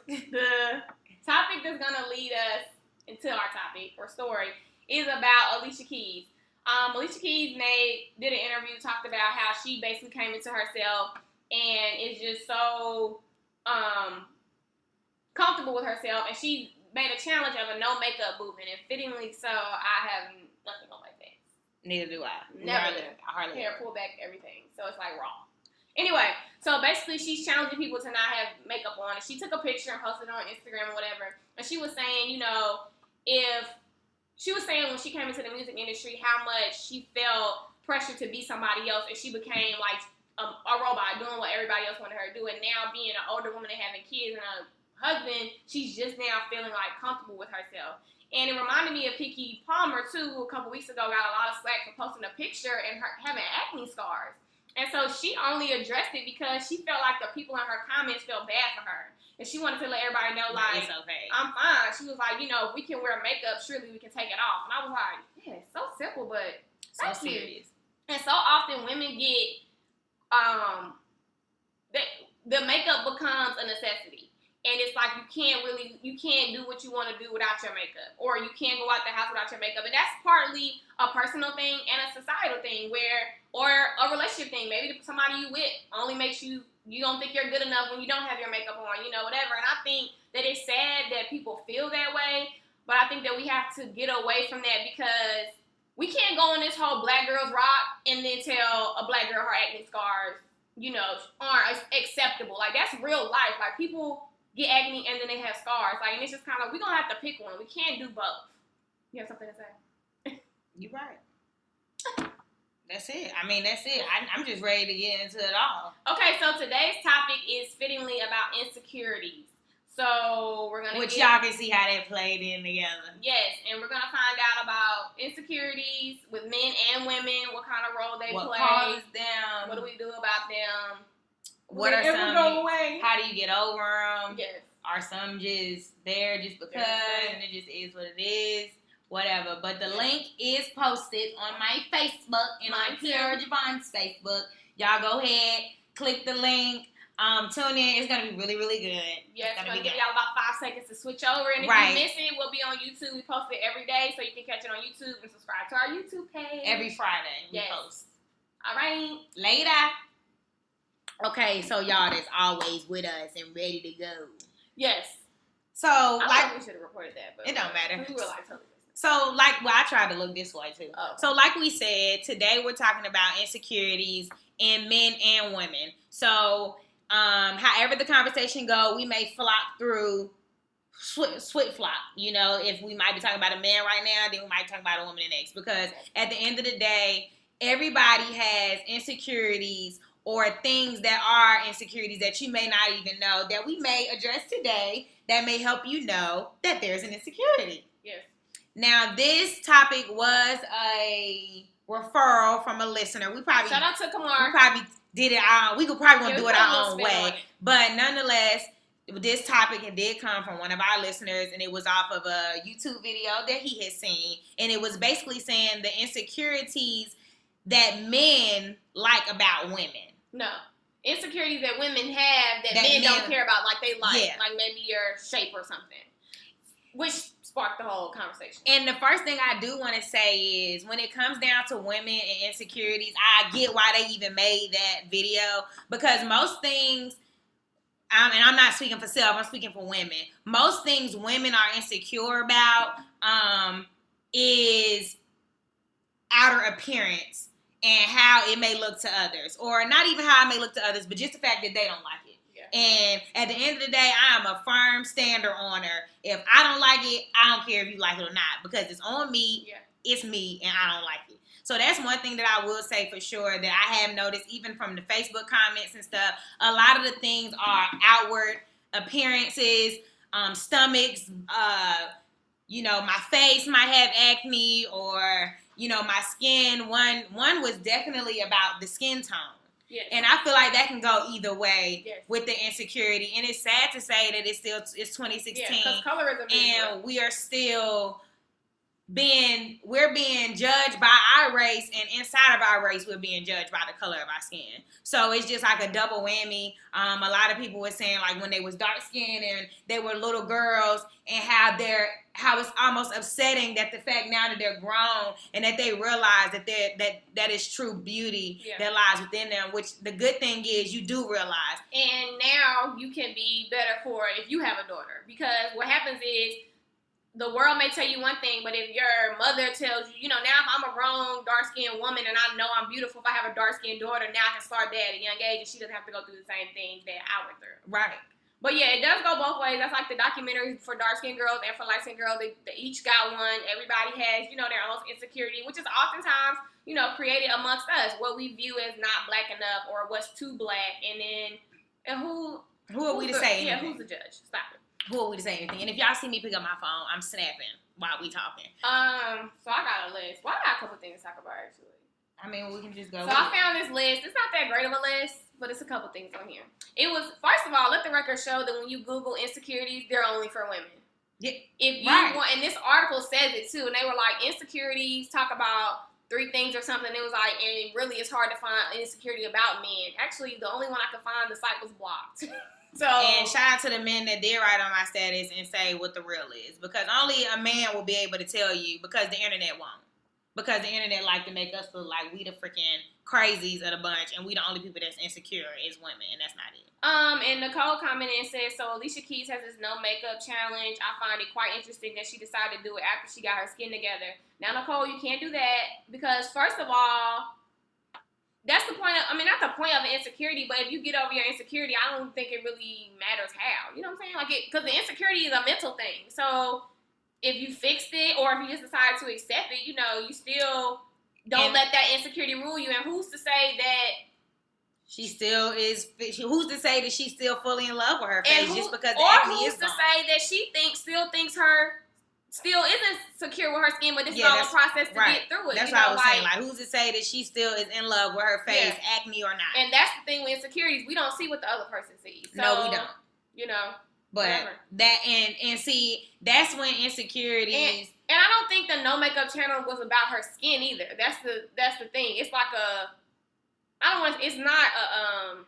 the topic that's going to lead us into our topic or story is about Alicia Keys. Alicia Keys did an interview, talked about how she basically came into herself and is just so comfortable with herself, and she made a challenge of a no makeup movement, and fittingly so, I have nothing on my face. Neither do I. Never. Hardly. Hair, pull back, everything. So it's like raw. Anyway, so basically she's challenging people to not have makeup on, and she took a picture and posted it on Instagram or whatever, and she was saying, when she came into the music industry, how much she felt pressure to be somebody else, and she became like a robot doing what everybody else wanted her to do. And now being an older woman and having kids and a husband, she's just now feeling like comfortable with herself. And it reminded me of Keke Palmer too, who a couple weeks ago got a lot of slack for posting a picture and her having acne scars. And so she only addressed it because she felt like the people in her comments felt bad for her. And she wanted to let everybody know, like, it's okay. I'm fine. She was like, if we can wear makeup, surely we can take it off. And I was like, yeah, it's so simple, but so serious. And so often women get, the makeup becomes a necessity. And it's like you can't do what you want to do without your makeup. Or you can't go out the house without your makeup. And that's partly a personal thing and a societal thing or a relationship thing. Maybe somebody you with only makes you don't think you're good enough when you don't have your makeup on, whatever. And I think that it's sad that people feel that way. But I think that we have to get away from that because we can't go on this whole black girls rock and then tell a black girl her acne scars, aren't acceptable. Like, that's real life. Like, people get acne and then they have scars. Like, and it's just kind of, we're going to have to pick one. We can't do both. You have something to say? You're right. That's it. That's it. I'm just ready to get into it all. Okay, so today's topic is fittingly about insecurities. So we're going to y'all can see how they played in together. Yes, and we're going to find out about insecurities with men and women, what kind of role they play. What causes them. What do we do about them? What are some, go away? How do you get over them? Yes. Are some just there just because, and it just is what it is? Whatever. But the link is posted on my Facebook and on Kiara Javon's Facebook. Y'all go ahead, click the link. Tune in. It's going to be really, really good. Yes, it's going to give y'all about 5 seconds to switch over. And if you miss it, we'll be on YouTube. We post it every day, so you can catch it on YouTube and subscribe to our YouTube page. Every Friday we post. All right. Later. Okay, so y'all that's always with us and ready to go. Yes. So, I think we should have reported that, but it don't matter. We were like totally. So, I tried to look this way, too. Oh. So, like we said, today we're talking about insecurities in men and women. So, however the conversation go, we may flop through, switch flop. If we might be talking about a man right now, then we might talk about a woman next. Because at the end of the day, everybody has insecurities or things that are insecurities that you may not even know that we may address today that may help you know that there's an insecurity. Yes. Now, this topic was a referral from a listener. Shout out to Kamar. We probably did it we could probably want to do it our own way. But nonetheless, this topic did come from one of our listeners, and it was off of a YouTube video that he had seen. And it was basically saying the insecurities that men like about women. No. Insecurities that women have that men don't care about, like they like. Yeah. Like maybe your shape or something. Which sparked the whole conversation. And the first thing I do want to say is when it comes down to women and insecurities, I get why they even made that video. Because most things, and I'm not speaking for self, I'm speaking for women. Most things women are insecure about is outer appearance and how it may look to others. Or not even how it may look to others, but just the fact that they don't like it. Yeah. And at the end of the day, I am a firm stander on her. If I don't like it, I don't care if you like it or not. Because it's on me, It's me, and I don't like it. So that's one thing that I will say for sure that I have noticed, even from the Facebook comments and stuff. A lot of the things are outward appearances, stomachs, my face might have acne, or, my skin. One was definitely about the skin tone. Yes. And I feel like that can go either way with the insecurity. And it's sad to say that it's 2016. Yeah, because colorism is and we are still we're being judged by our race, and inside of our race we're being judged by the color of our skin. So it's just like a double whammy. A lot of people were saying like when they was dark skinned and they were little girls, and how it's almost upsetting that the fact now that they're grown and that they realize that is true beauty that lies within them, which the good thing is you do realize. And now you can be better for it if you have a daughter, because what happens is the world may tell you one thing, but if your mother tells you, now if I'm a grown, dark-skinned woman and I know I'm beautiful, if I have a dark-skinned daughter, now I can start that at a young age and she doesn't have to go through the same things that I went through. Right. But yeah, it does go both ways. That's like the documentary for dark-skinned girls and for light-skinned girls. They each got one. Everybody has, their own insecurity, which is oftentimes, created amongst us. What we view as not black enough or what's too black. And then, who are we to say anything? Yeah, who's the judge? Stop it. Who are we to say anything? And if y'all see me pick up my phone, I'm snapping while we talking. So I got a list. Well, I got a couple things to talk about, actually. I mean, we can just go. So I found this list. It's not that great of a list, but it's a couple things on here. It was, first of all, let the record show that when you Google insecurities, they're only for women. Yeah, if you want, and this article says it too, and they were like, insecurities, talk about 3 things or something. It was like, and really it's hard to find insecurity about men. Actually, the only one I could find, the site was blocked. So, and shout out to the men that did write on my status and say what the real is, because only a man will be able to tell you, because the internet won't. Because the internet like to make us look like we the freaking crazies of the bunch, and we the only people that's insecure is women, and that's not it. And Nicole commented and said, so Alicia Keys has this no makeup challenge. I find it quite interesting that she decided to do it after she got her skin together. Now, Nicole, you can't do that because, first of all, that's the point of, not the point of an insecurity, but if you get over your insecurity, I don't think it really matters how. You know what I'm saying? Like, because the insecurity is a mental thing. So if you fixed it, or if you just decide to accept it, you still don't let that insecurity rule you. And who's to say that she still is? Who's to say that she's still fully in love with her face just because the acne is gone? Or who's to say that she still thinks her still isn't secure with her skin, but this is all a process to get through it. That's what I was saying. Like, who's to say that she still is in love with her face, acne or not? And that's the thing with insecurities. We don't see what the other person sees. So, no, we don't. But whatever. That and see, that's when insecurities. And I don't think the no makeup channel was about her skin either. That's the thing. It's like it's not a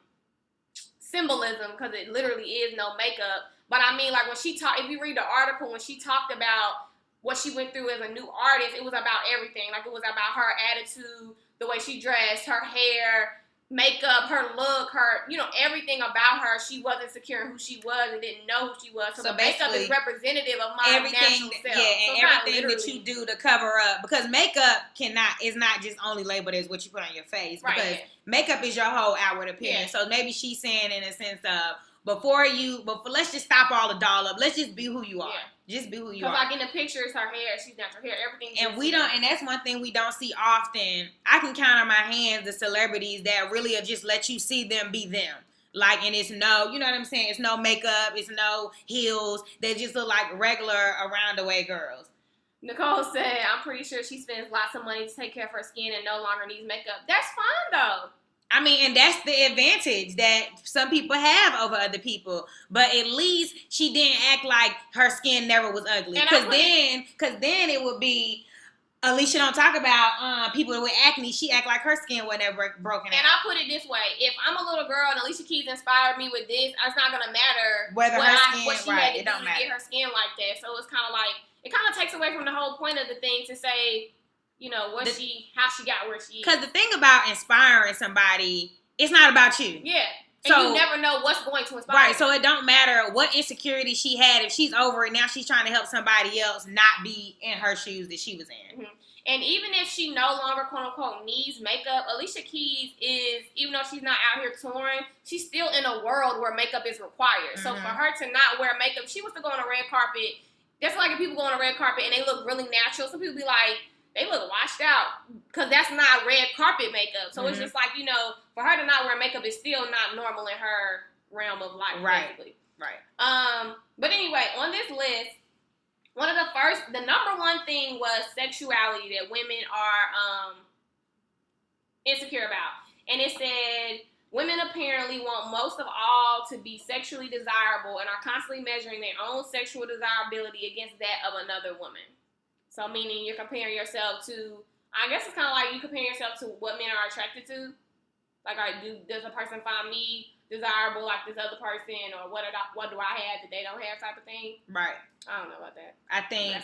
symbolism, because it literally is no makeup. But I mean, like when she talked, if you read the article, when she talked about what she went through as a new artist, it was about everything. Like it was about her attitude, the way she dressed, her hair, makeup, her look, her, everything about her. She wasn't secure in who she was and didn't know who she was. So the makeup is representative of my natural self. Yeah, and everything that you do to cover up, because makeup is not just only labeled as what you put on your face. Right. Because makeup is your whole outward appearance. Yeah. So maybe she's saying in a sense of, before let's just stop all the doll up. Let's just be who you are. Yeah. Just be who you are. Because like in the pictures, her hair, she's natural hair, everything. And that's one thing we don't see often. I can count on my hands the celebrities that really just let you see them be them. Like, and it's no, you know what I'm saying? It's no makeup, it's no heels. They just look like regular around the way girls. Nicole said, I'm pretty sure she spends lots of money to take care of her skin and no longer needs makeup. That's fine though. And that's the advantage that some people have over other people. But at least she didn't act like her skin never was ugly. Because then it would be, Alicia don't talk about people with acne. She act like her skin was never broken out. And I put it this way. If I'm a little girl and Alicia Keys inspired me with this, it's not going to matter what she had to do to get her skin like that. So it's kind of like, it kind of takes away from the whole point of the thing to say, how she got where she is. Because the thing about inspiring somebody, it's not about you. Yeah. And so, you never know what's going to inspire. Right. So it don't matter what insecurity she had. If she's over it, now she's trying to help somebody else not be in her shoes that she was in. Mm-hmm. And even if she no longer, quote unquote, needs makeup, Alicia Keys is, even though she's not out here touring, she's still in a world where makeup is required. Mm-hmm. So for her to not wear makeup, she was to go on a red carpet. That's like if people go on a red carpet and they look really natural. Some people be like, they look washed out, because that's not red carpet makeup. So it's just like, for her to not wear makeup is still not normal in her realm of life, basically. Right. But anyway, on this list, the number one thing was sexuality that women are insecure about. And it said, women apparently want most of all to be sexually desirable and are constantly measuring their own sexual desirability against that of another woman. So meaning you're comparing yourself to, I guess it's kind of like you comparing yourself to what men are attracted to. Like, does a person find me desirable like this other person, or what do I have that they don't have, type of thing? Right. I don't know about that. I think.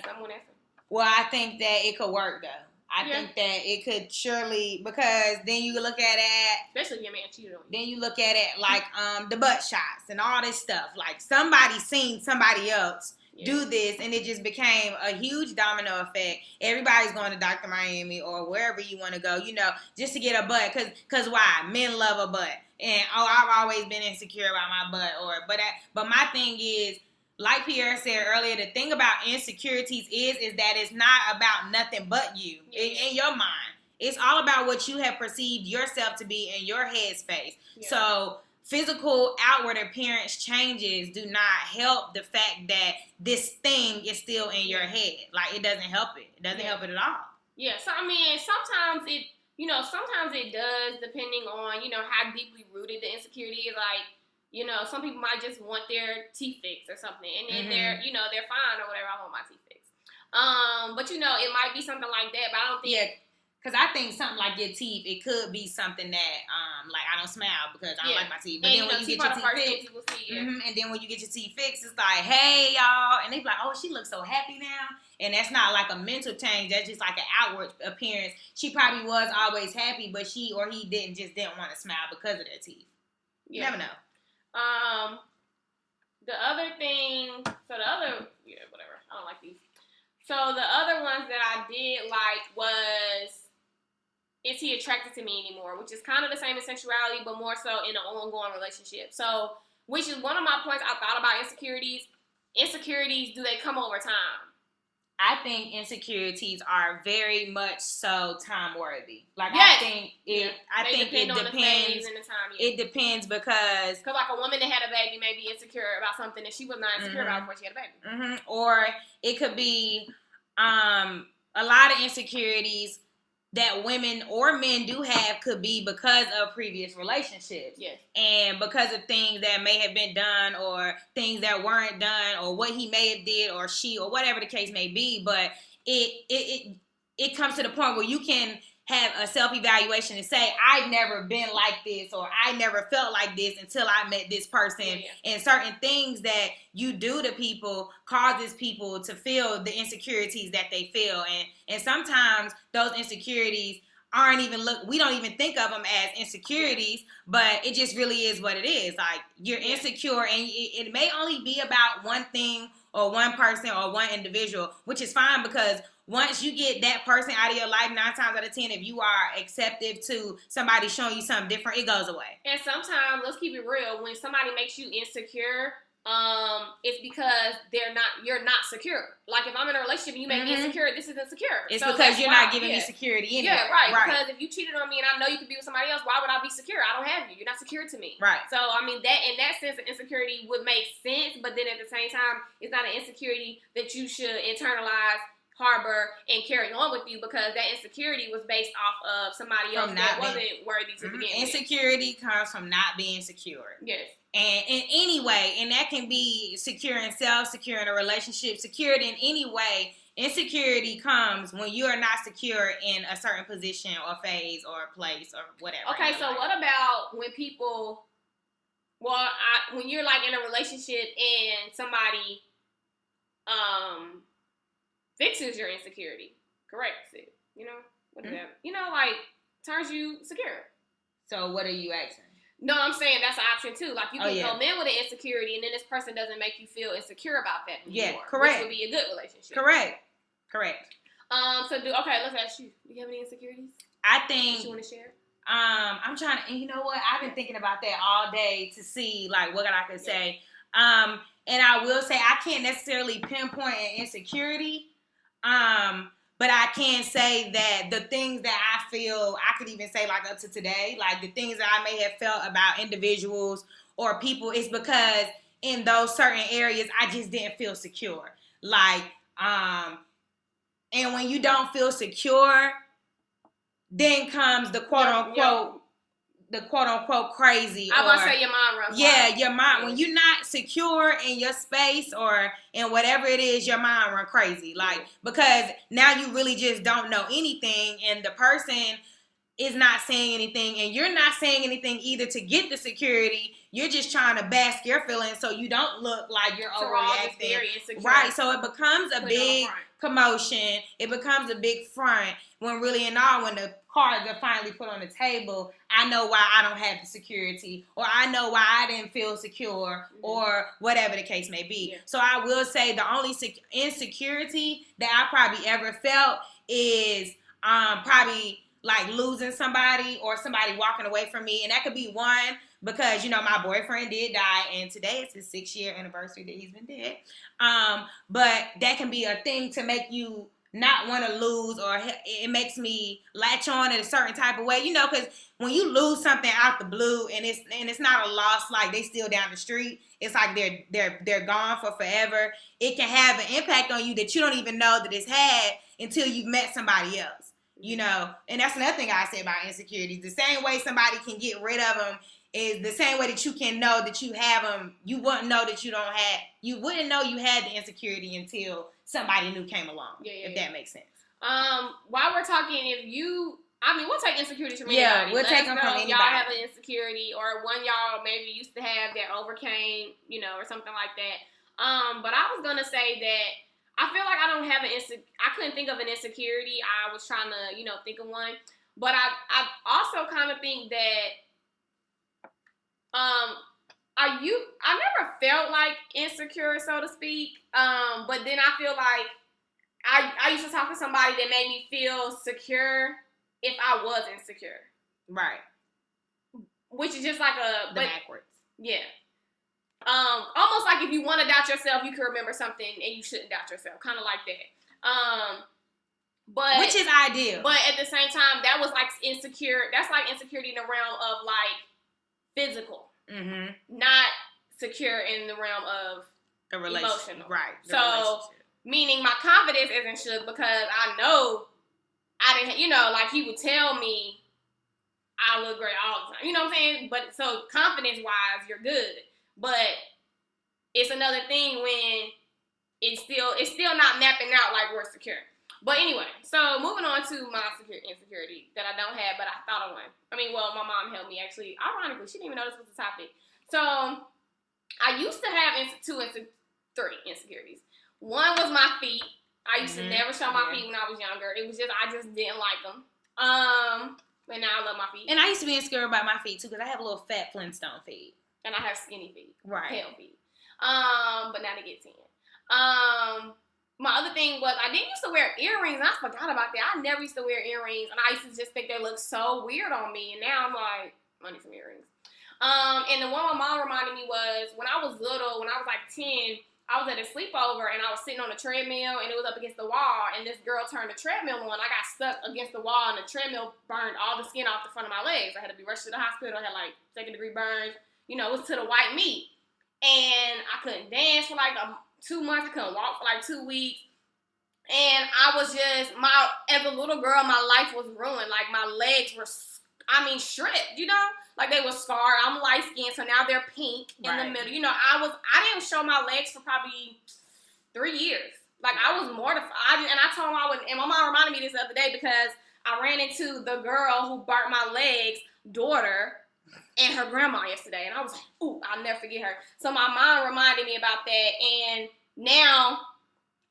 Well, I think that it could work though. I think that it could surely, because then you look at it, especially if your man cheated on you. Then you look at it like the butt shots and all this stuff. Like somebody seen somebody else do this, and it just became a huge domino effect. Everybody's going to Dr. Miami or wherever you want to go, just to get a butt. Cause why? Men love a butt, and I've always been insecure about my butt. But my thing is, like Pierre said earlier, the thing about insecurities is that it's not about nothing but you in your mind. It's all about what you have perceived yourself to be in your headspace. Yeah. So physical outward appearance changes do not help the fact that this thing is still in your head. Like, it doesn't help it. It doesn't help it at all. Yeah, so I mean, sometimes it does, depending on, how deeply rooted the insecurity is. Like, some people might just want their teeth fixed or something, and then they're fine or whatever. I want my teeth fixed. But it might be something like that. But I don't think. Yeah, because I think something like your teeth, it could be something that, like, I don't smile because I don't like my teeth. But then when you get your teeth fixed, and then when you get your teeth fixed, it's like, hey y'all, and they be like, oh, she looks so happy now. And that's not like a mental change. That's just like an outward appearance. She probably was always happy, but she or he didn't want to smile because of their teeth. You never know. The other thing, whatever. I don't like these. So the other ones that I did like was, is he attracted to me anymore? Which is kind of the same as sexuality, but more so in an ongoing relationship. So, which is one of my points I thought about insecurities. Insecurities, do they come over time? I think insecurities are very much so time worthy. Like, yes. I think it depends. It depends because like a woman that had a baby may be insecure about something that she was not insecure about before she had a baby. Or it could be a lot of insecurities that women or men do have could be because of previous relationships. Yes. And because of things that may have been done or things that weren't done or what he may have did or she or whatever the case may be. But it comes to the point where you can have a self-evaluation and say, I've never been like this or I never felt like this until I met this person. Yeah. And certain things that you do to people causes people to feel the insecurities that they feel. And sometimes those insecurities we don't even think of them as insecurities, but it just really is what it is. Like, you're insecure, and it may only be about one thing or one person or one individual, which is fine, because once you get that person out of your life, 9 times out of 10, if you are acceptive to somebody showing you something different, it goes away. And sometimes, let's keep it real, when somebody makes you insecure, it's because you're not secure. Like, if I'm in a relationship and you make me insecure, this isn't secure. It's because you're not giving me security anyway. Yeah, right. Because if you cheated on me and I know you could be with somebody else, why would I be secure? I don't have you. You're not secure to me. Right. So, I mean, that in that sense, the insecurity would make sense, but then at the same time, it's not an insecurity that you should internalize, harbor, and carry on with you, because that insecurity was based off of somebody else that wasn't worthy to begin with. Insecurity comes from not being secure. Yes. And in any way, and that can be secure in self, secure in a relationship, secured in any way. Insecurity comes when you are not secure in a certain position or phase or place or whatever. Okay, so what about when people, when you're like in a relationship and somebody fixes your insecurity, corrects it, what is that? Like, turns you secure. So what are you asking? No, I'm saying that's an option too. Like, you can come in with an insecurity, and then this person doesn't make you feel insecure about that anymore. Yeah, correct. Which would be a good relationship. Correct. Okay, let's ask you. Do you have any insecurities? I think. That you want to share? I'm trying to, and you know what? I've been thinking about that all day to see, like, what I could say. And I will say I can't necessarily pinpoint an insecurity. But I can say that the things that I feel, I could even say, like, up to today, like the things that I may have felt about individuals or people, is because in those certain areas, I just didn't feel secure. Like, and when you don't feel secure, then comes the quote unquote the quote unquote crazy. I was about to say your mind runs wild. Your mind. When you're not secure in your space or in whatever it is, your mind run crazy. Like, because now you really just don't know anything, and the person is not saying anything, and you're not saying anything either to get the security. You're just trying to bask your feelings so you don't look like you're overreacting. Right. So it becomes a big commotion. It becomes a big front when really and all, when the cards are finally put on the table, I know why I don't have the security, or I know why I didn't feel secure, or whatever the case may be. Yeah. So I will say the only insecurity that I probably ever felt is probably like losing somebody or somebody walking away from me. And that could be one, because, you know, my boyfriend did die, and today is his 6-year anniversary that he's been dead. But that can be a thing to make you not want to lose, or it makes me latch on in a certain type of way, you know, because when you lose something out the blue and it's not a loss, like they still down the street, it's like they're gone for forever. It can have an impact on you that you don't even know that it's had until you've met somebody else, you know. And that's another thing I say about insecurities. The same way somebody can get rid of them is the same way that you can know that you have them. You wouldn't know that you wouldn't know you had the insecurity until somebody new came along. If that makes sense. While we're talking, we'll take insecurities from anybody. Yeah, we'll take them from anybody. Y'all have an insecurity, or one y'all maybe used to have that overcame, you know, or something like that. But I was gonna say that I feel like I don't have I couldn't think of an insecurity. I was trying to, you know, think of one. But I also kind of think that I never felt like insecure, so to speak. But then I feel like I used to talk to somebody that made me feel secure if I was insecure. Right. Which is just like backwards. Yeah. Almost like if you want to doubt yourself, you can remember something and you shouldn't doubt yourself. Kind of like that. But which is ideal. But at the same time, that was like insecure. That's like insecurity in the realm of like physical. Mm-hmm. Not secure in the realm of the emotional. Right. So, meaning my confidence isn't shook because I know I didn't, you know, like he would tell me I look great all the time. You know what I'm saying? But so confidence-wise, you're good. But it's another thing when it's still not mapping out like we're secure. But anyway, so moving on to my insecurity that I don't have, but I thought of one. I mean, well, my mom helped me actually. Ironically, she didn't even know this was the topic. So I used to have three insecurities. One was my feet. I used to never show my feet when I was younger. It was just I just didn't like them. But now I love my feet. And I used to be insecure about my feet too because I have a little fat Flintstone feet. And I have skinny feet. Right. Pale feet. But now they get 10. My other thing was I didn't used to wear earrings, and I forgot about that. I never used to wear earrings, and I used to just think they looked so weird on me. And now I'm like, I need some earrings. And the one my mom reminded me was when I was little, when I was like 10, I was at a sleepover, and I was sitting on a treadmill, and it was up against the wall, and this girl turned the treadmill on. I got stuck against the wall, and the treadmill burned all the skin off the front of my legs. I had to be rushed to the hospital. I had like 2nd-degree burns. You know, it was to the white meat. And I couldn't dance for like 2 months. I couldn't walk for like 2 weeks. And I was just, as a little girl, my life was ruined. Like my legs were, stripped, you know? Like they were scarred. I'm light skinned, so now they're pink in the middle. You know, I didn't show my legs for probably 3 years. Like I was mortified. And I told mom, and my mom reminded me this the other day because I ran into the girl who burnt my legs' daughter and her grandma yesterday. And I was like, ooh, I'll never forget her. So my mom reminded me about that. And now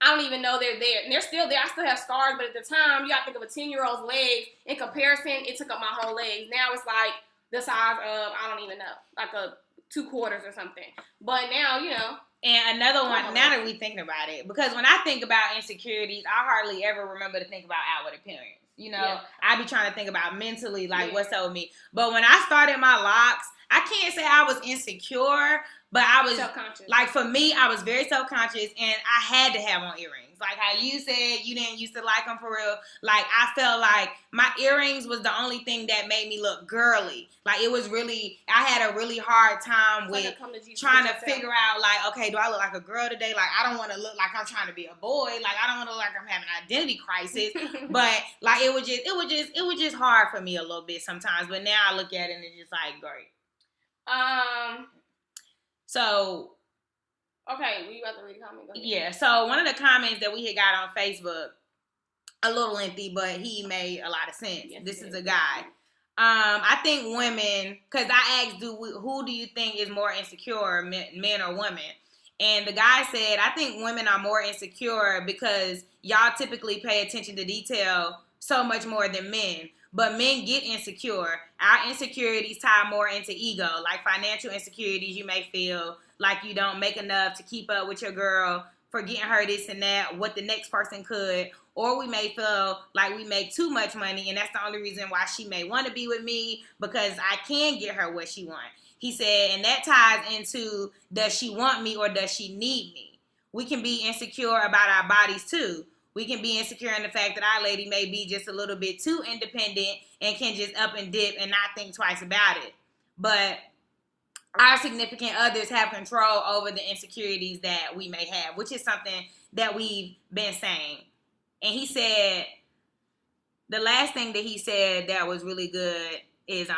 I don't even know they're there. And they're still there. I still have scars. But at the time, you got to think of a 10-year-old's legs. In comparison, it took up my whole legs. Now it's like the size of, I don't even know, like a 2 quarters or something. But now, you know. And another one, now that we thinking about it, because when I think about insecurities, I hardly ever remember to think about outward appearance. You know, I be trying to think about mentally, like, what's up with me. But when I started my locks, I can't say I was insecure, but I was, self-conscious. Like, for me, I was very self-conscious, and I had to have on earrings. earrings. Like how you said you didn't used to like them for real. Like I felt like my earrings was the only thing that made me look girly. Like it was really, I had a really hard time with trying to figure out like, okay, do I look like a girl today? Like I don't want to look like I'm trying to be a boy. Like I don't want to look like I'm having an identity crisis. But like it was just hard for me a little bit sometimes. But now I look at it and it's just like great. So. Okay, we about to read a comment. Yeah, so one of the comments that we had got on Facebook, a little lengthy, but he made a lot of sense. Yes, this is a guy. I think women, because I asked, who do you think is more insecure, men or women? And the guy said, I think women are more insecure because y'all typically pay attention to detail so much more than men. But men get insecure. Our insecurities tie more into ego, like financial insecurities. You may feel like you don't make enough to keep up with your girl, for getting her this and that, what the next person could. Or we may feel like we make too much money, and that's the only reason why she may want to be with me, because I can get her what she wants. He said, and that ties into, does she want me or does she need me? We can be insecure about our bodies too. We can be insecure in the fact that our lady may be just a little bit too independent and can just up and dip and not think twice about it. But our significant others have control over the insecurities that we may have, which is something that we've been saying. And he said, the last thing that he said that was really good is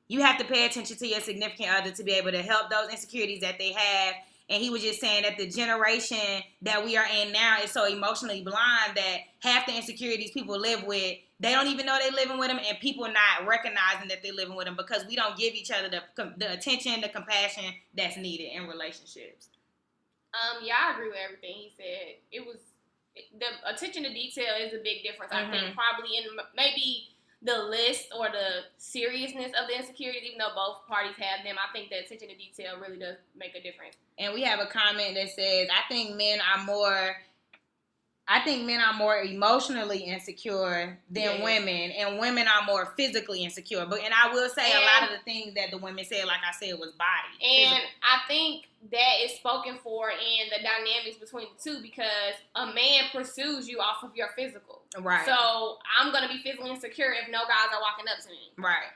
you have to pay attention to your significant other to be able to help those insecurities that they have. And he was just saying that the generation that we are in now is so emotionally blind that half the insecurities people live with, they don't even know they're living with them, and people not recognizing that they're living with them because we don't give each other the attention, the compassion that's needed in relationships. Yeah, I agree with everything he said. The attention to detail is a big difference. I think probably in maybe the list or the seriousness of the insecurities, even though both parties have them, I think the attention to detail really does make a difference. And we have a comment that says, I think men are more emotionally insecure than women, and women are more physically insecure. And I will say a lot of the things that the women said, like I said, was body. And physical. I think that is spoken for in the dynamics between the two, because a man pursues you off of your physical. Right. So I'm going to be physically insecure if no guys are walking up to me. Right.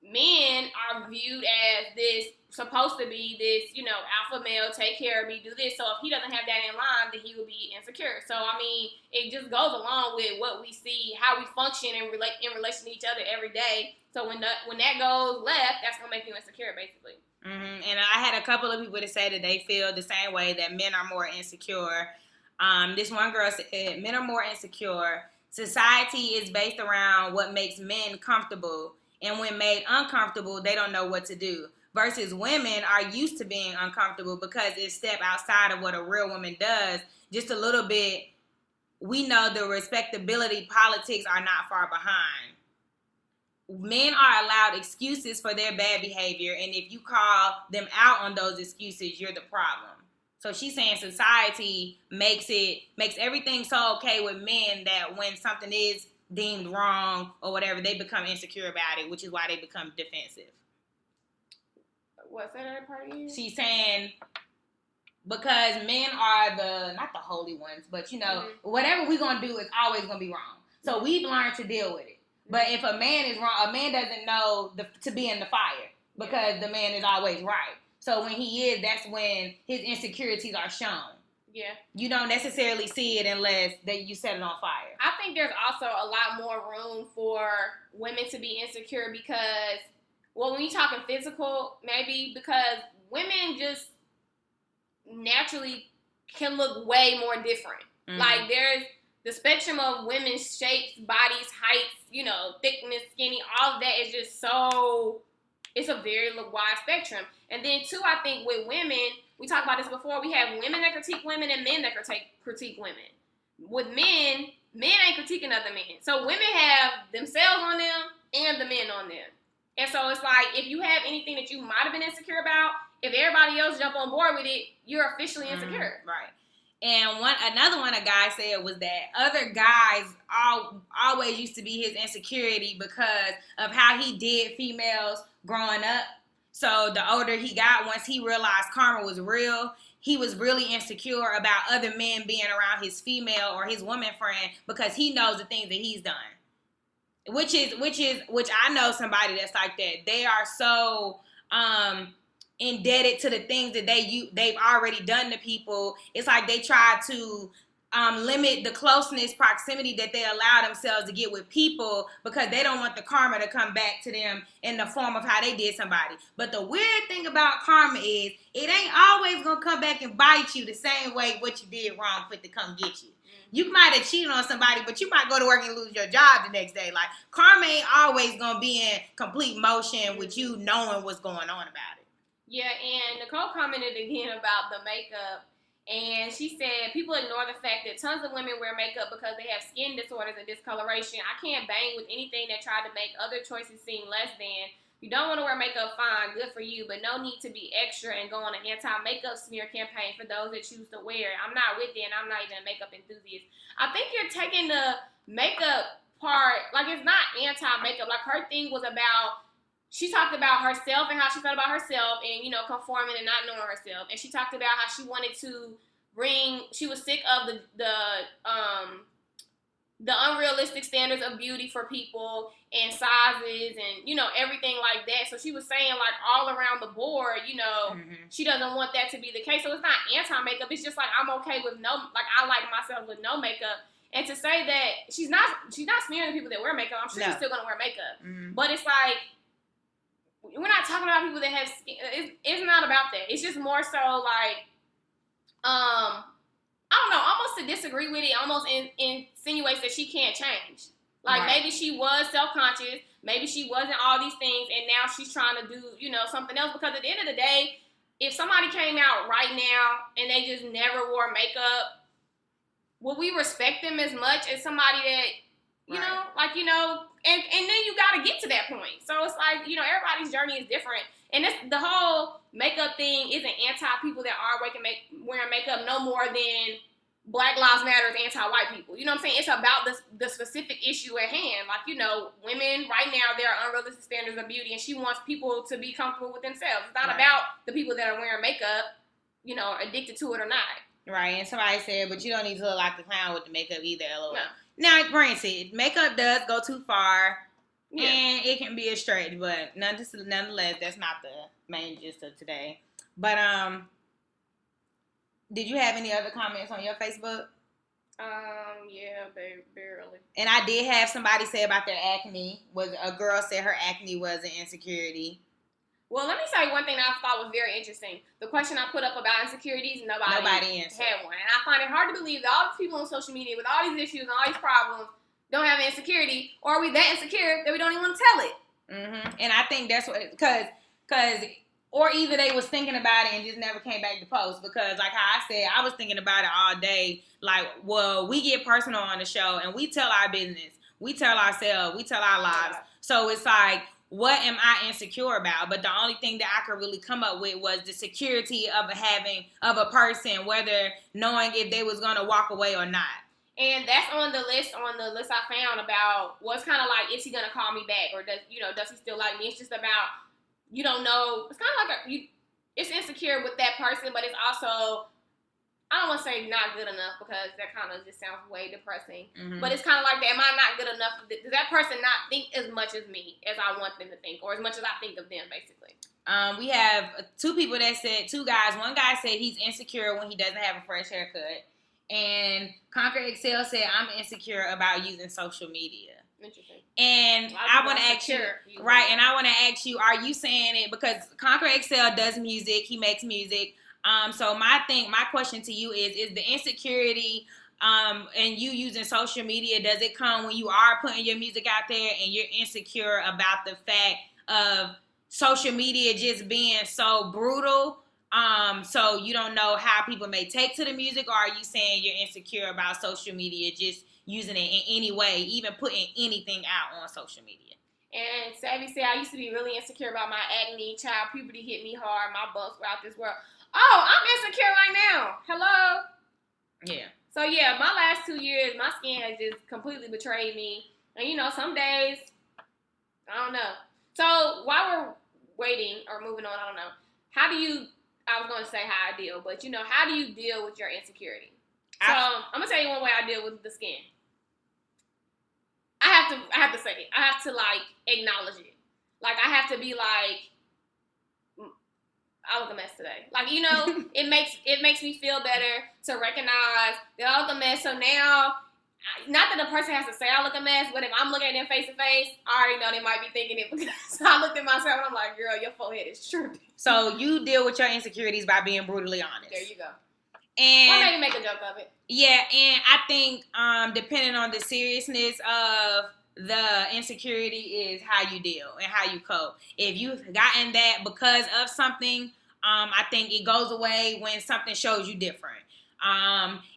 Men are viewed as this, supposed to be this, alpha male, take care of me, do this. So if he doesn't have that in line, then he will be insecure. So, I mean, it just goes along with what we see, how we function in relation to each other every day. So when that goes left, that's going to make you insecure, basically. Mm-hmm. And I had a couple of people that say that they feel the same way, that men are more insecure. This one girl said, men are more insecure. Society is based around what makes men comfortable. And when made uncomfortable, they don't know what to do. Versus women are used to being uncomfortable because it's step outside of what a real woman does. Just a little bit, we know the respectability politics are not far behind. Men are allowed excuses for their bad behavior, and if you call them out on those excuses, you're the problem. So she's saying society makes everything so okay with men that when something is deemed wrong or whatever, they become insecure about it, which is why they become defensive. What's that part again? She's saying because men are not the holy ones, but whatever we're going to do is always going to be wrong. So we've learned to deal with it. But if a man is wrong, a man doesn't know to be in the fire because the man is always right. So when he is, that's when his insecurities are shown. Yeah. You don't necessarily see it unless that you set it on fire. I think there's also a lot more room for women to be insecure because, well, when you're talking physical, maybe because women just naturally can look way more different. Mm-hmm. Like there's the spectrum of women's shapes, bodies, heights, thickness, skinny, all of that is just so, it's a very wide spectrum. And then too, I think with women, we talked about this before, we have women that critique women and men that critique women. With men ain't critiquing other men. So women have themselves on them and the men on them. And so it's like, if you have anything that you might have been insecure about, if everybody else jump on board with it, you're officially insecure. Right. And another one a guy said was that other guys always used to be his insecurity because of how he did females growing up. So the older he got, once he realized karma was real, he was really insecure about other men being around his female or his woman friend because he knows the things that he's done. Which I know somebody that's like that. They are so indebted to the things that they've already done to people. It's like they try to limit the closeness, proximity that they allow themselves to get with people because they don't want the karma to come back to them in the form of how they did somebody. But the weird thing about karma is it ain't always gonna come back and bite you the same way what you did wrong for it to come get you. You might have cheated on somebody, but you might go to work and lose your job the next day. Like, karma ain't always gonna be in complete motion with you knowing what's going on about it. Yeah, and Nicole commented again about the makeup. And she said, people ignore the fact that tons of women wear makeup because they have skin disorders and discoloration. I can't bang with anything that tried to make other choices seem less than. You don't want to wear makeup, fine, good for you, but no need to be extra and go on an anti-makeup smear campaign for those that choose to wear it. I'm not with it, and I'm not even a makeup enthusiast. I think you're taking the makeup part, like it's not anti-makeup. Like her thing was about, she talked about herself and how she felt about herself and, you know, conforming and not knowing herself. And she talked about how she wanted to she was sick of the unrealistic standards of beauty for people and sizes and, you know, everything like that. So she was saying, like, all around the board, you know, she doesn't want that to be the case. So it's not anti-makeup. It's just like, I'm okay with I like myself with no makeup. And to say that she's not smearing the people that wear makeup. I'm sure she's still going to wear makeup. But it's like, we're not talking about people that have skin. It's not about that. It's just more so like, I don't know, almost to disagree with it, almost insinuates that she can't change. Like, maybe she was self-conscious, maybe she wasn't all these things, and now she's trying to do, you know, something else. Because at the end of the day, if somebody came out right now and they just never wore makeup, would we respect them as much as somebody that, you know, like, you know, and then you got to get to that point. So it's like, you know, everybody's journey is different. And the whole makeup thing isn't anti-people that are wearing makeup no more than Black Lives Matter is anti-white people. You know what I'm saying? It's about the specific issue at hand. Like, you know, women right now, there are unrealistic standards of beauty, and she wants people to be comfortable with themselves. It's not about the people that are wearing makeup, you know, addicted to it or not. Right, and somebody said, but you don't need to look like the clown with the makeup either, LOL. No. Now, granted, makeup does go too far, and it can be a stretch, but nonetheless, that's not the main gist of today. But, did you have any other comments on your Facebook? Yeah, barely. And I did have somebody say about their acne. A girl said her acne was an insecurity. Well, let me say one thing that I thought was very interesting. The question I put up about insecurities, nobody had one. And I find it hard to believe that all these people on social media with all these issues and all these problems don't have an insecurity, or are we that insecure that we don't even want to tell it? And I think that's what, because or either they was thinking about it and just never came back to post, because like how I said, I was thinking about it all day. Like, well, we get personal on the show and we tell our business, we tell ourselves, we tell our lives. So it's like, what am I insecure about? But the only thing that I could really come up with was the security of a person, whether knowing if they was gonna walk away or not. And that's on the list I found about what's kind of like, is he gonna call me back, or does he still like me? It's just about, you don't know. It's kind of like it's insecure with that person, but it's also, I don't want to say not good enough, because that kind of just sounds way depressing. But it's kind of like, am I not good enough? Does that person not think as much as me as I want them to think, or as much as I think of them, basically? We have two guys. One guy said he's insecure when he doesn't have a fresh haircut. And Conquer Excel said, I'm insecure about using social media. Interesting. And I want to ask you, and I want to ask you, are you saying it because Conquer Excel does music, he makes music. So my question to you is the insecurity and you using social media, does it come when you are putting your music out there and you're insecure about the fact of social media just being so brutal? So you don't know how people may take to the music, or are you saying you're insecure about social media just using it in any way, even putting anything out on social media? And Savvy said, I used to be really insecure about my acne. Child puberty hit me hard. My bumps were out this world. Oh, I'm insecure right now. Hello? Yeah. So, yeah, my last 2 years, my skin has just completely betrayed me. And, you know, some days, I don't know. So, while we're waiting or moving on, I don't know. I was going to say how I deal, but how do you deal with your insecurity? So I'm going to tell you one way I deal with the skin. I have to say it. I have to acknowledge it. I have to be I look a mess today. It makes me feel better to recognize that I look a mess. So now, not that the person has to say I look a mess, but if I'm looking at them face to face, I already know they might be thinking it because I looked at myself and I'm like, girl, your forehead is tripping. So you deal with your insecurities by being brutally honest. There you go. And or maybe make a joke of it. Yeah, and I think depending on the seriousness of the insecurity is how you deal and how you cope. If you've gotten that because of something, I think it goes away when something shows you different.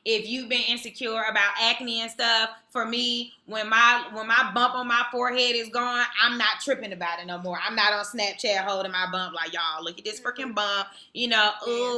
If you've been insecure about acne and stuff, for me, when my bump on my forehead is gone, I'm not tripping about it no more. I'm not on Snapchat holding my bump like, y'all, look at this freaking bump,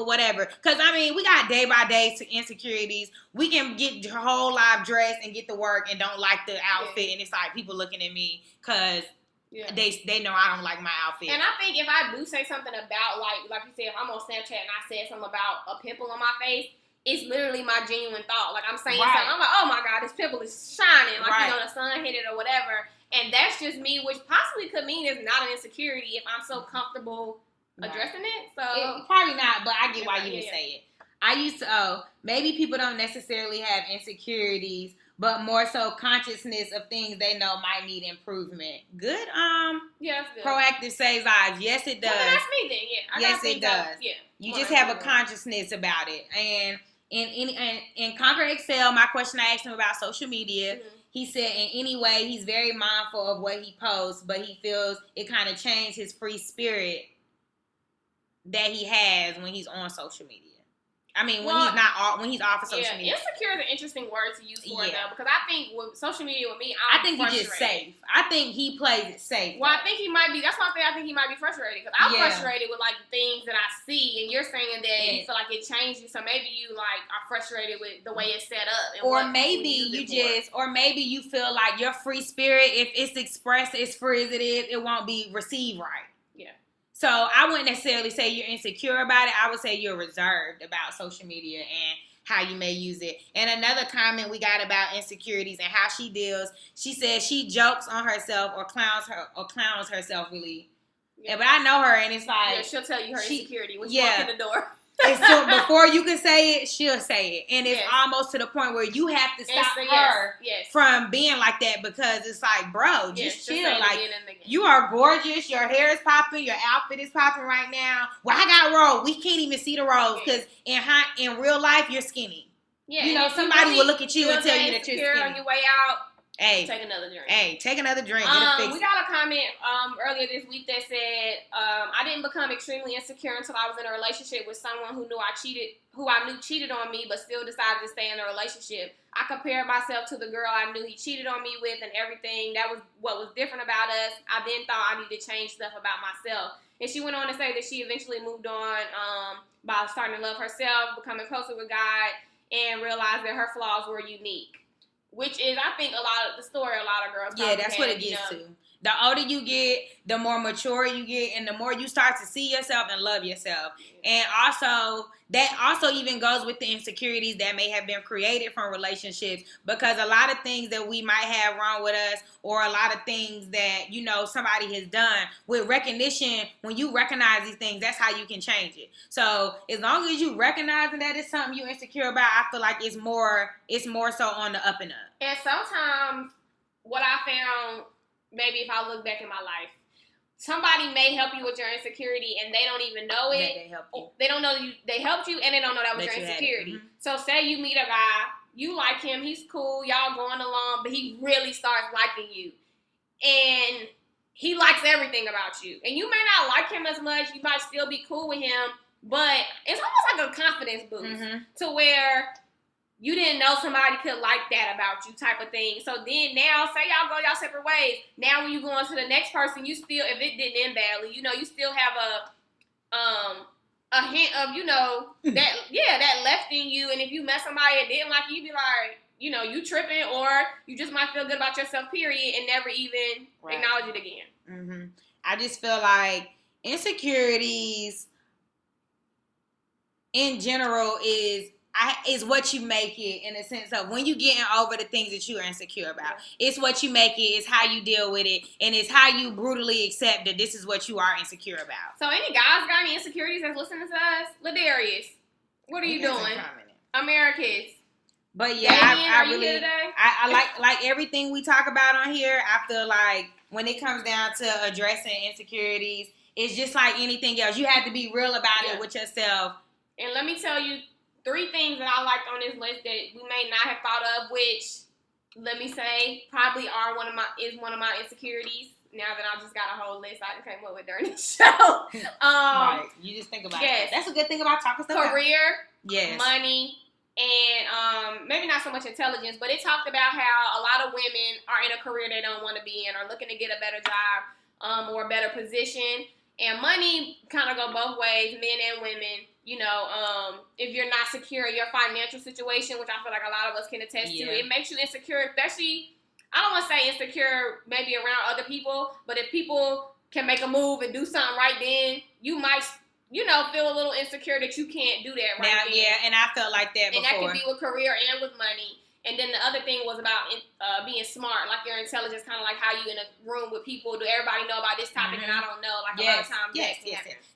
whatever. Because, we got day by day insecurities. We can get your whole life dressed and get to work and don't like the outfit, and it's like people looking at me because they know I don't like my outfit. And I think if I do say something about, like you said, if I'm on Snapchat and I said something about a pimple on my face, it's literally my genuine thought. I'm saying something. I'm like, oh my God, this pimple is shining. The sun hit it or whatever. And that's just me, which possibly could mean it's not an insecurity if I'm so comfortable addressing it. So probably not, but I get why you would say it. I used to, maybe people don't necessarily have insecurities, but more so consciousness of things they know might need improvement. Good, that's good. Proactive saves lives. Yes, it does. Well, that's me then, Yes, it does. You just have a consciousness about it. And in Conquer Excel, my question I asked him about social media, he said in any way he's very mindful of what he posts, but he feels it kind of changed his free spirit that he has when he's on social media. When he's off of social media. Insecure is an interesting word to use for it though, because I think with social media with me, I think he's just safe. I think he plays it safe. Well, I think he might be. That's why I think he might be frustrated because I'm frustrated with the things that I see, and you're saying that you feel like it changed you. So maybe you are frustrated with the way it's set up, or maybe you feel like your free spirit, if it's expressed as free as it is, it won't be received right. So I wouldn't necessarily say you're insecure about it. I would say you're reserved about social media and how you may use it. And another comment we got about insecurities and how she deals. She says she jokes on herself or clowns herself really. Yeah, but I know her, and it's like she'll tell you her insecurity when you walk in the door. And so before you can say it, she'll say it. And it's almost to the point where you have to stop her from being like that because it's like, bro, just chill. You are gorgeous. Your hair is popping. Your outfit is popping right now. Well, I got rolls. We can't even see the rolls because in real life, you're skinny. Yeah. Somebody will look at you and tell you that you're skinny. On your way out. Hey, take another drink. We got a comment earlier this week that said I didn't become extremely insecure until I was in a relationship with someone who I knew cheated on me, but still decided to stay in a relationship. I compared myself to the girl I knew he cheated on me with and everything. That was what was different about us. I then thought I needed to change stuff about myself. And she went on to say that she eventually moved on by starting to love herself, becoming closer with God, and realized that her flaws were unique. Which is, I think, a lot of girls. Yeah, that's what it gets to. The older you get, the more mature you get, and the more you start to see yourself and love yourself. And also, that also even goes with the insecurities that may have been created from relationships, because a lot of things that we might have wrong with us, or a lot of things that, somebody has done, with recognition, when you recognize these things, that's how you can change it. So as long as you recognizing that it's something you're insecure about, I feel like it's more so on the up and up. And sometimes what I found, maybe if I look back in my life, somebody may help you with your insecurity and they don't even know it. They help you. They don't know they helped you and they don't know that was your insecurity. So say you meet a guy, you like him, he's cool, y'all going along, but he really starts liking you. And he likes everything about you. And you may not like him as much, you might still be cool with him, but it's almost like a confidence boost to where you didn't know somebody could like that about you type of thing. So then now, say y'all go y'all separate ways. Now when you go on to the next person, you still, if it didn't end badly, you still have a hint of, that left in you. And if you met somebody that didn't like you, you'd be like, you tripping, or you just might feel good about yourself, period, and never even acknowledge it again. I just feel like insecurities in general is what you make it, in a sense of when you getting over the things that you are insecure about. It's what you make it. It's how you deal with it, and it's how you brutally accept that this is what you are insecure about. So, any guys got any insecurities that's listening to us? Ladarius, what are you doing? Americans. But yeah, Damien, I really, I like everything we talk about on here. I feel like when it comes down to addressing insecurities, it's just like anything else. You have to be real about it with yourself. And let me tell you 3 things that I liked on this list that we may not have thought of, which, let me say, probably one of my insecurities. Now that I just got a whole list I came up with during the show. Right. You just think about it. That's a good thing about talking stuff. Career, yes, money, and maybe not so much intelligence, but it talked about how a lot of women are in a career they don't want to be in, or looking to get a better job or a better position. And money kind of go both ways, men and women. You know, if you're not secure in your financial situation, which I feel like a lot of us can attest to, it makes you insecure, especially, I don't want to say insecure maybe around other people, but if people can make a move and do something right then, you might, feel a little insecure that you can't do that right now. Yeah, and I felt like that before. And that could be with career and with money. And then the other thing was about being smart, like your intelligence, kind of like how you in a room with people. Do everybody know about this topic and I don't know? Like a lot of times, yes.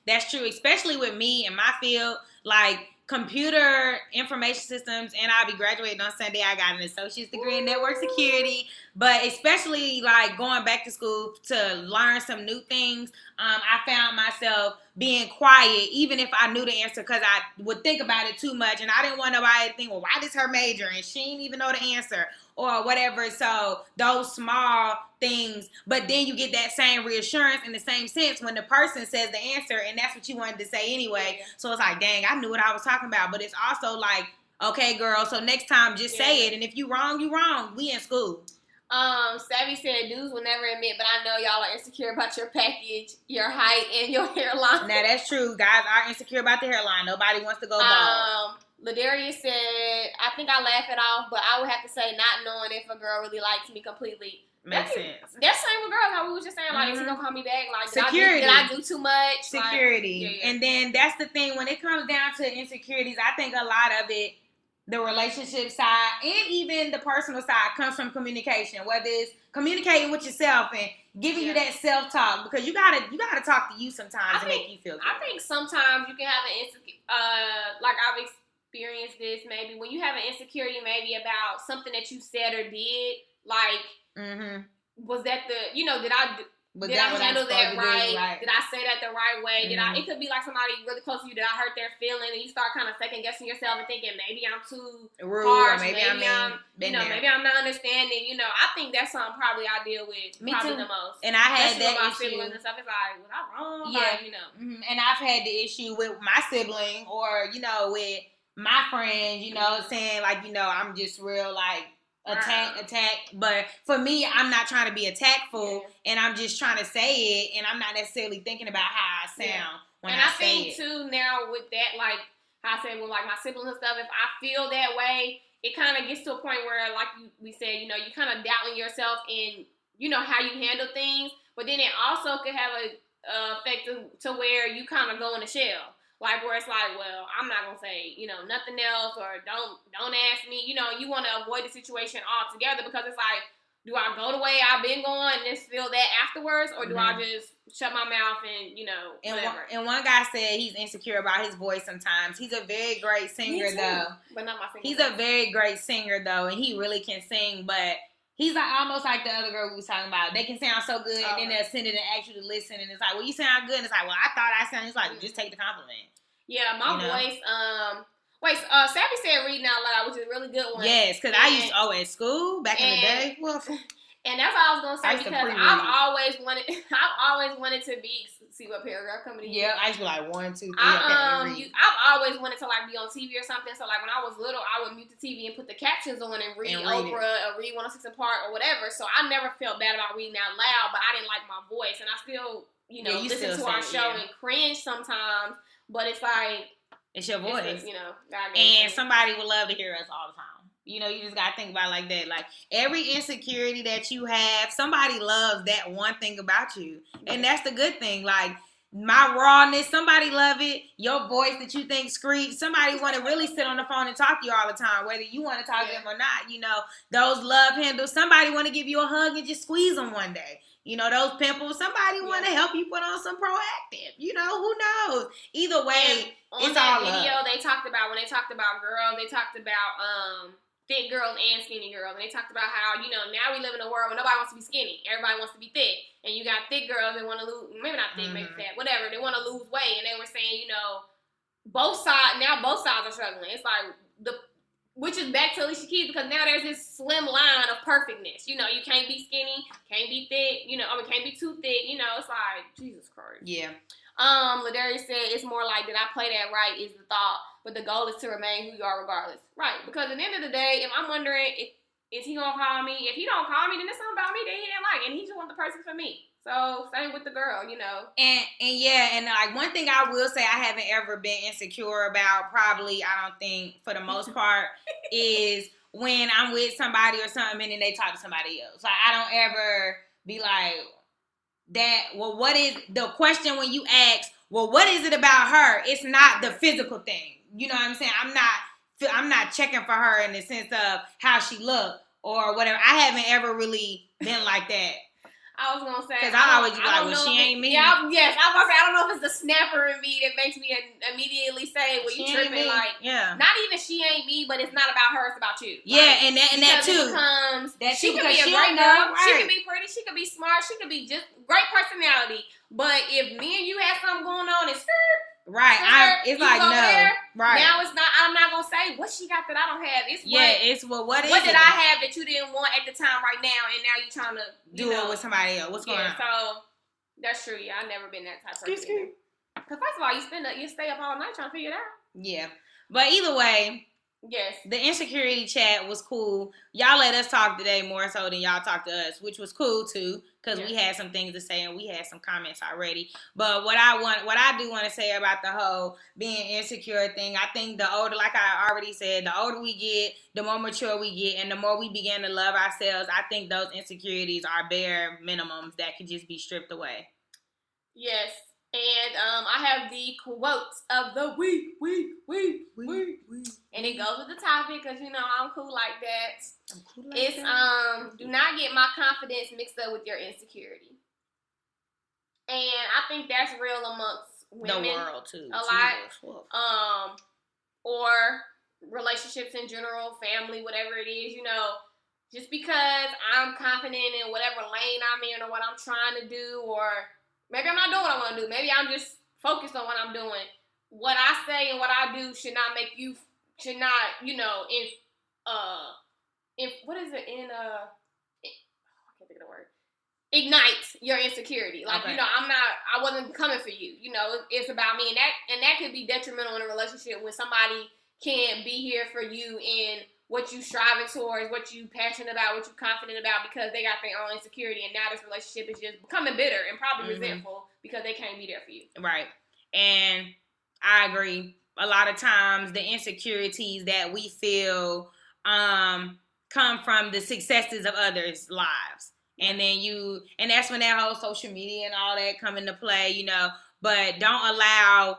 That's true, especially with me in my field, like computer information systems, and I'll be graduating on Sunday. I got an associate's degree in network security, but especially like going back to school to learn some new things, I found myself being quiet, even if I knew the answer, because I would think about it too much, and I didn't want nobody to think, well, why is her major, and she didn't even know the answer, or whatever. So those small things, but then you get that same reassurance in the same sense when the person says the answer, and that's what you wanted to say anyway. So it's like, dang, I knew what I was talking about. But it's also like, okay, girl, so next time just say it, and if you wrong, you wrong. We in school. Savvy said dudes will never admit, but I know y'all are insecure about your package, your height, and your hairline. Now that's true. Guys are insecure about the hairline. Nobody wants to go bald. Ladarius said, I think I laugh it off, but I would have to say not knowing if a girl really likes me completely. Makes sense. That's same with girls. How we was just saying, like, is he gonna call me back? Like, security. Did I do too much? Security. Like, And then that's the thing. When it comes down to insecurities, I think a lot of it, the relationship side and even the personal side, comes from communication. Whether it's communicating with yourself and giving you that self-talk, because you gotta talk to you sometimes to make you feel good. I think sometimes you can have an like I've experienced this, maybe when you have an insecurity maybe about something that you said or did, like was that did I handle that right? Did I say that the right way? It could be like somebody really close to you that I hurt their feeling, and you start kind of second guessing yourself and thinking maybe I'm too rude, harsh, or maybe I'm maybe I'm not understanding. I think that's something probably I deal with probably the most. And I had especially that with my issue. siblings and stuff. It's like, was I wrong? Yeah, like, And I've had the issue with my sibling, or with my friends. Saying like I'm just real like. Attack, but for me, I'm not trying to be attackful, and I'm just trying to say it, and I'm not necessarily thinking about how I sound when I say it. And I think too now with that, like how I said with like my siblings and stuff, if I feel that way, it kind of gets to a point where, like we said, you kind of doubting yourself in how you handle things, but then it also could have a effect to where you kind of go in a shell. Like where it's like, well, I'm not gonna say, nothing else, or don't ask me. You want to avoid the situation altogether, because it's like, do I go the way I've been going and just feel that afterwards, or do I just shut my mouth and whatever? And one guy said he's insecure about his voice sometimes. He's a very great singer though. But not my singer. He's a very great singer though, and he really can sing, but. He's like almost like the other girl we was talking about. They can sound so good, and then they'll send it and ask you to listen, and it's like, well, you sound good. And it's like, well, I thought I sounded. It's like, just take the compliment. Yeah, my voice. Savvy said reading out loud, which is a really good one. Yes, because I used at school back in the day. Well, and that's what I was gonna say, because I've always wanted to be. See what paragraph coming in? Yeah, I used to be like 1, 2, 3. I've always wanted to like be on TV or something. So like when I was little, I would mute the TV and put the captions on and read Oprah or read 106 and Park or whatever. So I never felt bad about reading out loud, but I didn't like my voice, and I still listen to our show and cringe sometimes. But it's like it's your voice, and somebody would love to hear us all the time. You just gotta think about it like that. Like every insecurity that you have, somebody loves that one thing about you, and that's the good thing. Like my rawness, somebody love it. Your voice that you think screams, somebody want to really sit on the phone and talk to you all the time, whether you want to talk to them or not. You know, those love handles, somebody want to give you a hug and just squeeze them one day. You know, those pimples, somebody want to help you put on some Proactive. You know, who knows? Either way, it's all video love. They talked about, when they talked about girls, they talked about thick girls and skinny girls. And they talked about how, you know, now we live in a world where nobody wants to be skinny. Everybody wants to be thick. And you got thick girls that want to lose, maybe not thick, maybe fat, whatever. They want to lose weight. And they were saying, you know, both sides are struggling. It's like, which is back to Alicia Keys, because now there's this slim line of perfectness. You know, you can't be skinny, can't be thick, you know, can't be too thick. You know, it's like, Jesus Christ. Yeah. Ladarius said, it's more like, did I play that right is the thought, but the goal is to remain who you are regardless. Right, because at the end of the day, if I'm wondering, is he going to call me? If he don't call me, then there's something about me that he didn't like, and he just want the person for me. So, same with the girl, you know. And yeah, and like one thing I will say I haven't ever been insecure about, probably, I don't think, for the most part, is when I'm with somebody or something and then they talk to somebody else. Like, I don't ever be like, what is the question when you ask, well, what is it about her? It's not the physical thing. You know what I'm saying? I'm not checking for her in the sense of how she look or whatever. I haven't ever really been like that. I was gonna say, because I always be like, well, she ain't me. Yeah, yes, I was gonna say, I don't know if it's the snapper in me that makes me immediately say, well, you tripping, like, not even she ain't me, but it's not about her, it's about you. Yeah, like, and that too. She could be a great girl, right. She could be pretty, she could be smart, she could be just great personality, but if me and you have something going on, it's right. It's like, no. There, right. Now it's not, I'm not going to say what she got that I don't have. It's what did I have that you didn't want at the time right now, and now you're trying to do it with somebody else. What's going on? So, that's true. Yeah, I've never been that type of person. Because first of all, you stay up all night trying to figure it out. Yeah. But either way, yes, the insecurity chat was cool. Y'all let us talk today more so than y'all talk to us, which was cool too, because we had some things to say and we had some comments already. But what I do want to say about the whole being insecure thing, I think the older, like I already said, the older we get, the more mature we get, and the more we begin to love ourselves, I think those insecurities are bare minimums that could just be stripped away. Yes. And I have the quotes of the week. And it goes with the topic because, you know, I'm cool like that. It's, do not get my confidence mixed up with your insecurity. And I think that's real amongst women. The world, too. A lot. Or relationships in general, family, whatever it is, you know. Just because I'm confident in whatever lane I'm in or what I'm trying to do, or maybe I'm not doing what I want to do. Maybe I'm just focused on what I'm doing. What I say and what I do should not, you know, ignite your insecurity. Like, you know, I wasn't coming for you. You know, it's about me. And that could be detrimental in a relationship when somebody can't be here for you in what you striving towards, what you passionate about, what you confident about, because they got their own insecurity, and now this relationship is just becoming bitter and probably resentful because they can't be there for you. Right. And I agree. A lot of times the insecurities that we feel come from the successes of others' lives. And that's when that whole social media and all that come into play, you know, but don't allow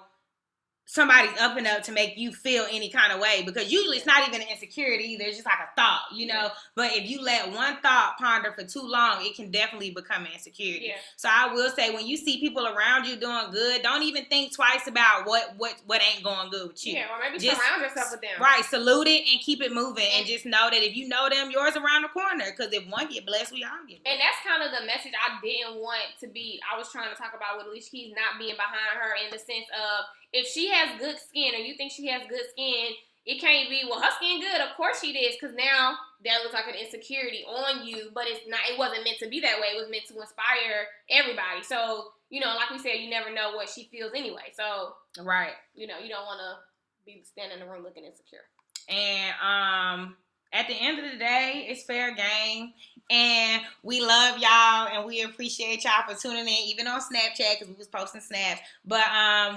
somebody's up and up to make you feel any kind of way, because usually it's not even an insecurity either. It's just like a thought, you know. But if you let one thought ponder for too long, it can definitely become an insecurity. Yeah. So I will say, when you see people around you doing good, don't even think twice about what ain't going good with you. Yeah, or maybe just surround yourself with them. Right, salute it and keep it moving, and just know that if you know them, yours around the corner. Because if one get blessed, we all get blessed. And that's kind of the message I didn't want to be. I was trying to talk about with Alicia Keys not being behind her, in the sense of, if she has good skin, or you think she has good skin, it can't be, well, her skin good, of course she is, because now that looks like an insecurity on you, but it's not. It wasn't meant to be that way. It was meant to inspire everybody. So, you know, like we said, you never know what she feels anyway. So, right, you know, you don't want to be standing in the room looking insecure. And at the end of the day, it's fair game. And we love y'all, and we appreciate y'all for tuning in, even on Snapchat, because we was posting snaps. But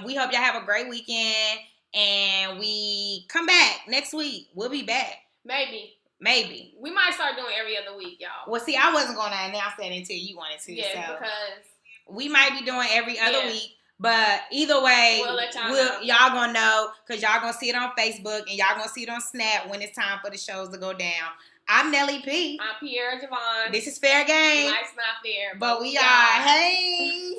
we hope y'all have a great weekend, and we come back next week. We'll be back. Maybe. We might start doing every other week, y'all. Well, see, I wasn't going to announce that until you wanted to. Yeah, so because we might be doing every other week. But either way, we'll let y'all know. Y'all gonna know because y'all gonna see it on Facebook and y'all gonna see it on Snap when it's time for the shows to go down. I'm Nelly P. I'm Pierre Javon. This is Fair Game. Life's not fair, but we are. Hey.